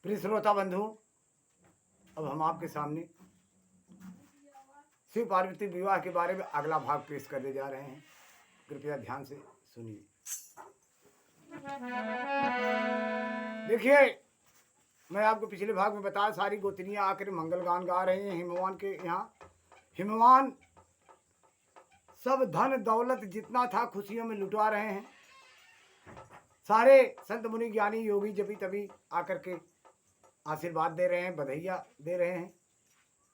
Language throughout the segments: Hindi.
प्रिय श्रोता बंधु, अब हम आपके सामने शिव पार्वती विवाह के बारे में अगला भाग पेश करने जा रहे हैं। कृपया ध्यान से सुनिए। देखिए, मैं आपको पिछले भाग में बताया सारी गोतनियां आकर मंगल गान गा रही हैं हिमवान के यहाँ। हिमवान सब धन दौलत जितना था खुशियों में लुटा रहे हैं। सारे संत मुनि ज्ञानी योगी जभी तभी आकर के आशीर्वाद दे रहे हैं, बधाइयाँ दे रहे हैं।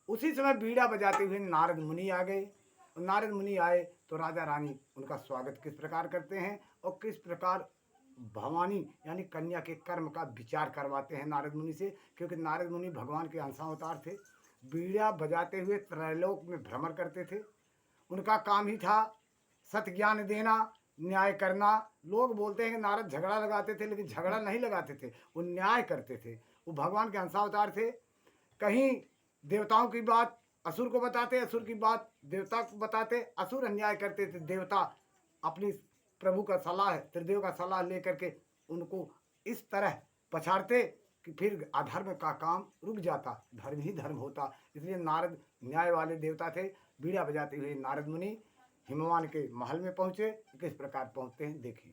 उसी समय बीड़ा बजाते हुए नारद मुनि आ गए। नारद मुनि आए तो राजा रानी उनका स्वागत किस प्रकार करते हैं और किस प्रकार भवानी यानी कन्या के कर्म का विचार करवाते हैं नारद मुनि से, क्योंकि नारद मुनि भगवान के अंशावतार थे। बीड़ा बजाते हुए त्रैलोक में भ्रमण करते थे। उनका काम ही था सत्य ज्ञान देना, न्याय करना। लोग बोलते हैं कि नारद झगड़ा लगाते थे, लेकिन झगड़ा नहीं लगाते थे, वो न्याय करते थे। वो भगवान के अंशावतार थे। कहीं देवताओं की बात असुर को बताते, असुर की बात देवता को बताते। असुर अन्याय करते थे, देवता अपनी प्रभु का सलाह, त्रिदेव का सलाह लेकर के उनको इस तरह पछाड़ते कि फिर अधर्म का काम रुक जाता, धर्म ही धर्म होता। इसलिए नारद न्याय वाले देवता थे। बीड़ा बजाते हुए नारद मुनि हिमवान के महल में पहुंचे। किस प्रकार पहुंचते हैं देखिए।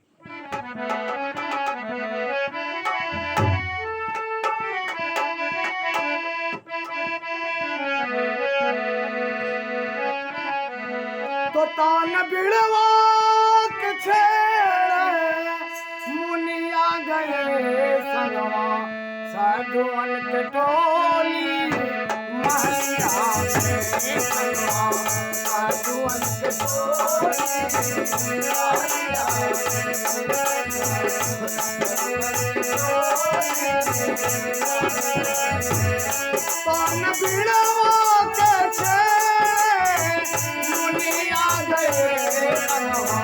तो तान बिड़वा के छेड़े मुनिया गए संगवा, साधुअन के टोली महलिया में संगवा, साधुअन के टोली महलिया तान बिड़वा के छेड़े मुनिया गए संगवा,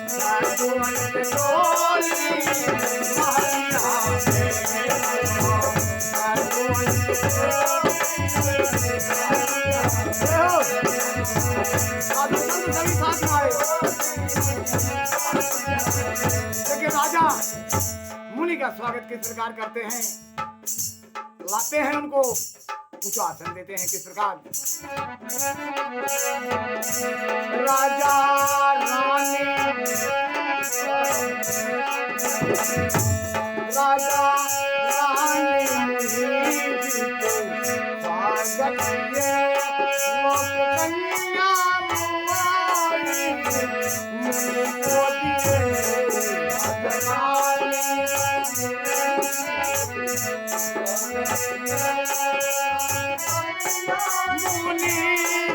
साधुअन के टोली महलिया में संगवा, साधुअन के टोली देखिए राजा मुनि का स्वागत किस प्रकार करते हैं, लाते हैं उनको ऊंचा आसन देते हैं। किस प्रकार राजा रानी राजा रानी स्वागत ये लोक कन्या मुआरी मुझको दिए मुनि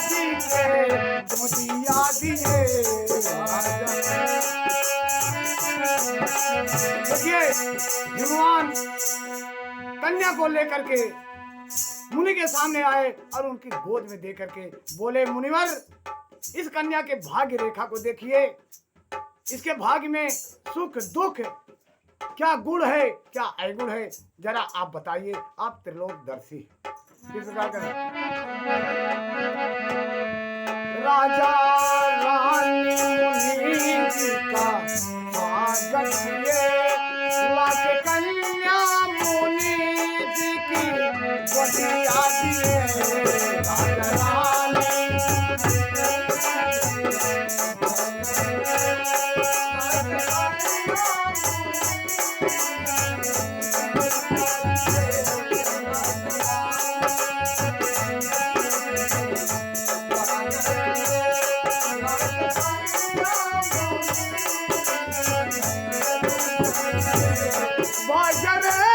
जी के गोदिया दिए। देखिए भगवान कन्या को लेकर के मुनि के सामने आए और उनकी गोद में दे करके बोले, मुनिवर इस कन्या के भाग्य रेखा को देखिए। इसके भाग्य में सुख दुख क्या गुण है, क्या अवगुण है, जरा आप बताइए। आप त्रिलोकदर्शी किस प्रकार करें। राजा रानी मुनि जी का स्वागत किए, लाके कन्या मुनि जी की गोदिया दिए। राजा रानी बाजरे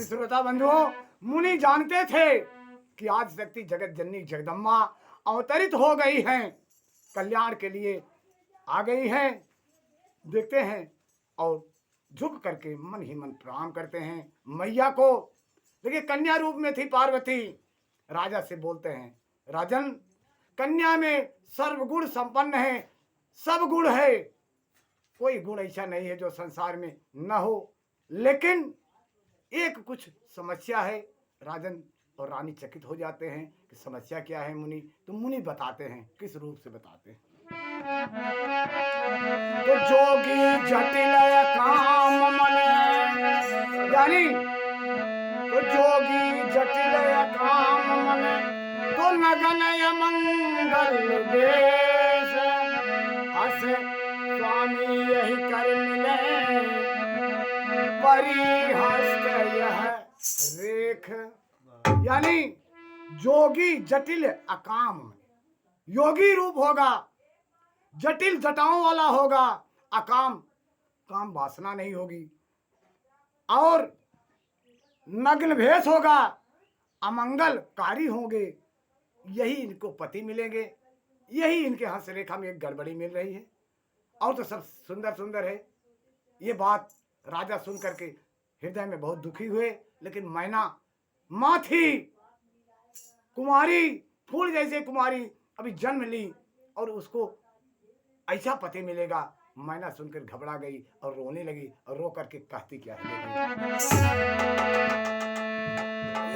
श्रोता बंधुओं, मुनि जानते थे कि आज शक्ति जगत जननी जगदम्बा अवतरित हो गई हैं, कल्याण के लिए आ गई हैं। देखते हैं और झुक करके मन ही मन प्रणाम करते हैं मैया को। देखिए कन्या रूप में थी पार्वती। राजा से बोलते हैं, राजन कन्या में सर्वगुण संपन्न है, सब गुण है, कोई गुण ऐसा नहीं है जो संसार में न हो, लेकिन एक कुछ समस्या है। राजन और रानी चकित हो जाते हैं कि समस्या क्या है मुनि। तो मुनि बताते हैं, किस रूप से बताते हैं। तो जोगी जटिल काम मन, यानी तो जोगी जटिल काम मन, तो नगन मंगल देश, अस स्वामी यही कर मिले, परिहस्त यह रेख। यानी जोगी जटिल अकाम, योगी रूप होगा, जटिल जटाओं वाला होगा, अकाम काम वासना नहीं होगी, और नग्न भेष होगा, अमंगलकारी होंगे। यही इनको पति मिलेंगे, यही इनके हंस रेखा में एक गड़बड़ी मिल रही है, और तो सब सुंदर सुंदर है। ये बात राजा सुन करके हृदय में बहुत दुखी हुए। लेकिन मैना माँ थी, कुमारी, फूल जैसे कुमारी, अभी जन्म ली, और उसको ऐसा पति मिलेगा। मैना सुनकर घबरा गई और रोने लगी, और रो करके कहती क्या है,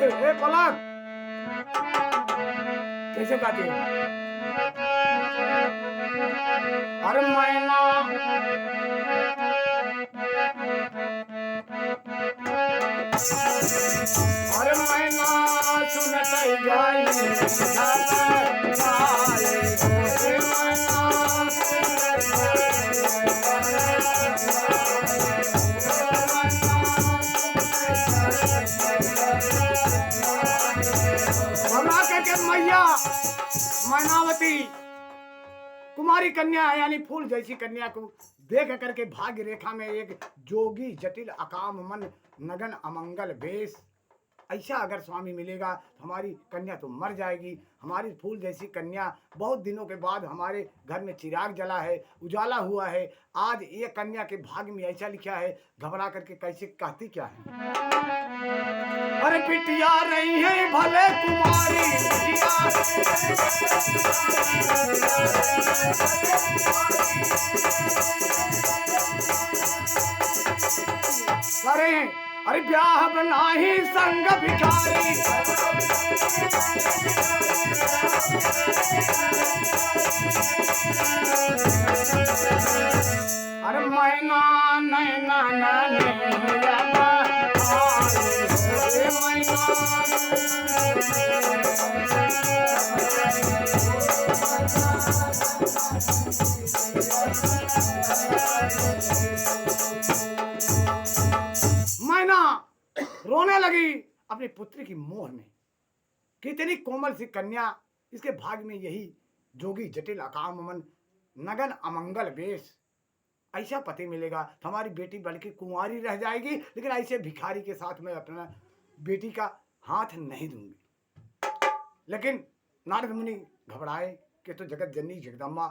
ए पलक, कैसे कहती है? अरे मैना सुनत गाई मैया मैनावती कुमारी कन्या यानी फूल जैसी कन्या को देख करके भाग्य रेखा में एक जोगी जटिल अकाम मन नगन अमंगल वेश, ऐसा अगर स्वामी मिलेगा तो हमारी कन्या तो मर जाएगी। हमारी फूल जैसी कन्या बहुत दिनों के बाद हमारे घर में चिराग जला है, उजाला हुआ है। आज ये कन्या के भाग्य में ऐसा लिखा है। घबरा करके कैसे कहती क्या है, अरे पिटिया रही है भले कुमारी, अरे अरे ब्याह बनाही संग भिखारी, अरे मैना नैना मैना रोने लगी अपनी पुत्री की मोह में। कितनी कोमल सी कन्या, इसके भाग में यही जोगी जटिल अकाम मन नगन अमंगल वेश, ऐसा पति मिलेगा तो हमारी बेटी बल्कि कुंवारी रह जाएगी। लेकिन ऐसे भिखारी के साथ मैं अपना बेटी का हाथ नहीं दूंगी। लेकिन नारद मुनि घबराए कि तो जगत जननी जगदम्बा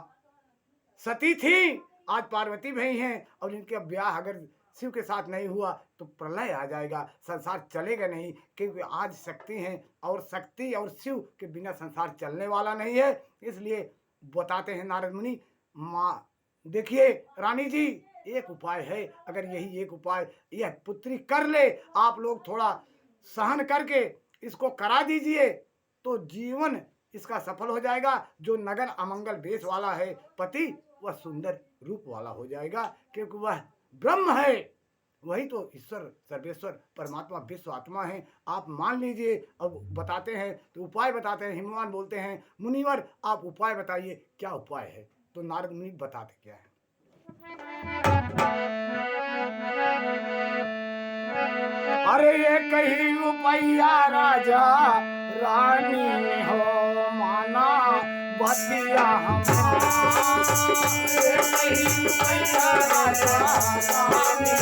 सती थी, आज पार्वती भई हैं, और इनके ब्याह अगर शिव के साथ नहीं हुआ तो प्रलय आ जाएगा, संसार चलेगा नहीं। क्योंकि आज शक्ति हैं, और शक्ति और शिव के बिना संसार चलने वाला नहीं है। इसलिए बताते हैं नारद मुनि, माँ देखिए रानी जी, एक उपाय है, अगर यही एक उपाय यह पुत्री कर ले, आप लोग थोड़ा सहन करके इसको करा दीजिए तो जीवन इसका सफल हो जाएगा। जो नगन अमंगल वेश वाला है पति, वह सुंदर रूप वाला हो जाएगा, क्योंकि वह ब्रह्म है, वही तो ईश्वर सर्वेश्वर परमात्मा विश्व आत्मा है। आप मान लीजिए। अब बताते हैं तो उपाय बताते हैं। हिमवान बोलते हैं, मुनिवर आप उपाय बताइए, क्या उपाय है? तो नारद मुनि बताते क्या है। अरे ये कही रुपया राजा रानी हो माना, बतिया हमारे कहीं मैया राजा रानी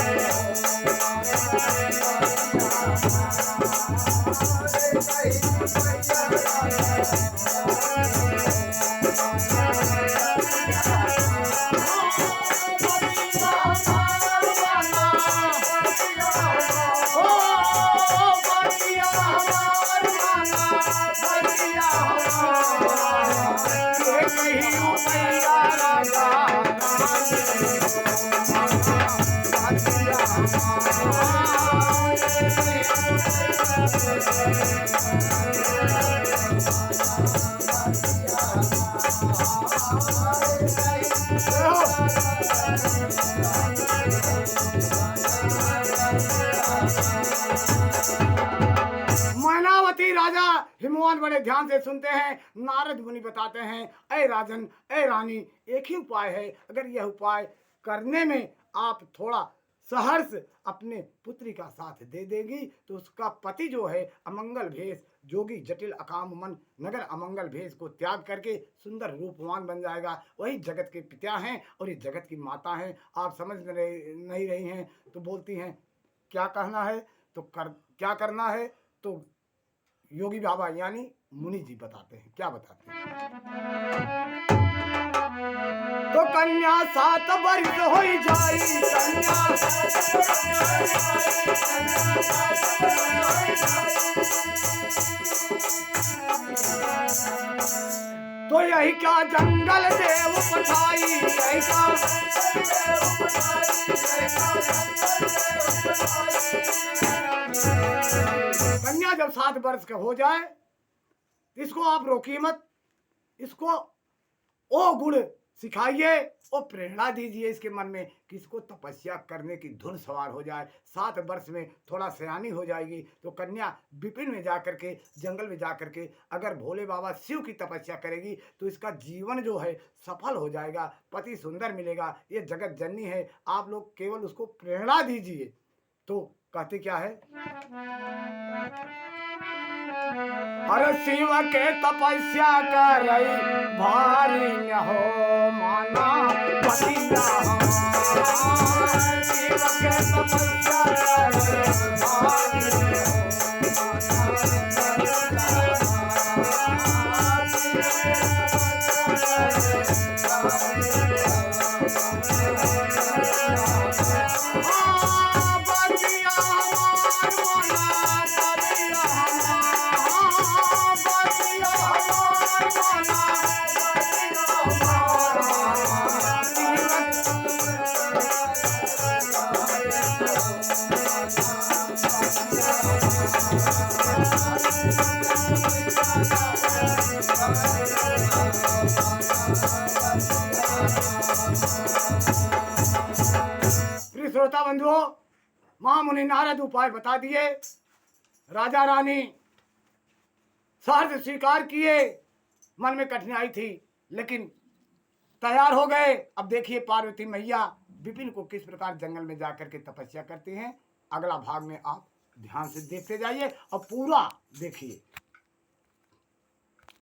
मैनावती राजा हिमवान बड़े ध्यान से सुनते हैं। नारद मुनि बताते हैं, ऐ राजन, ऐ रानी, एक ही उपाय है। अगर यह उपाय करने में आप थोड़ा सहर्ष अपने पुत्री का साथ दे देगी तो उसका पति जो है अमंगल भेष जोगी जटिल अकाम मन नगर अमंगल भेष को त्याग करके सुंदर रूपवान बन जाएगा। वही जगत के पिता हैं और ये जगत की माता हैं। आप समझ नहीं रही हैं तो बोलती हैं क्या कहना है तो क्या करना है। तो योगी बाबा यानी मुनि जी बताते हैं, क्या बताते हैं। तो कन्या 7 वर्ष हो जाई, तो यही क्या जंगल देव पठाई, कन्या जब 7 वर्ष का हो जाए इसको आप रोकिए मत, इसको ओ गुण सिखाइए और प्रेरणा दीजिए इसके मन में कि इसको तपस्या करने की धुन सवार हो जाए। 7 वर्ष में थोड़ा सयानी हो जाएगी तो कन्या विपिन में जा करके जंगल में जा करके अगर भोले बाबा शिव की तपस्या करेगी तो इसका जीवन जो है सफल हो जाएगा, पति सुंदर मिलेगा। ये जगत जननी है, आप लोग केवल उसको प्रेरणा दीजिए। तो कहते क्या है, हर शिव के तपस्या कर भारी न हो माना पतिया, शिव के तपस्या कर भारी श्रोता बंधुओं, महामुनि नारद उपाय बता दिए। राजा रानी सहर्ष स्वीकार किए, मन में कठिनाई थी लेकिन तैयार हो गए। अब देखिए पार्वती मैया विपिन को किस प्रकार जंगल में जाकर के तपस्या करती हैं। अगला भाग में आप ध्यान से देखते जाइए और पूरा देखिए।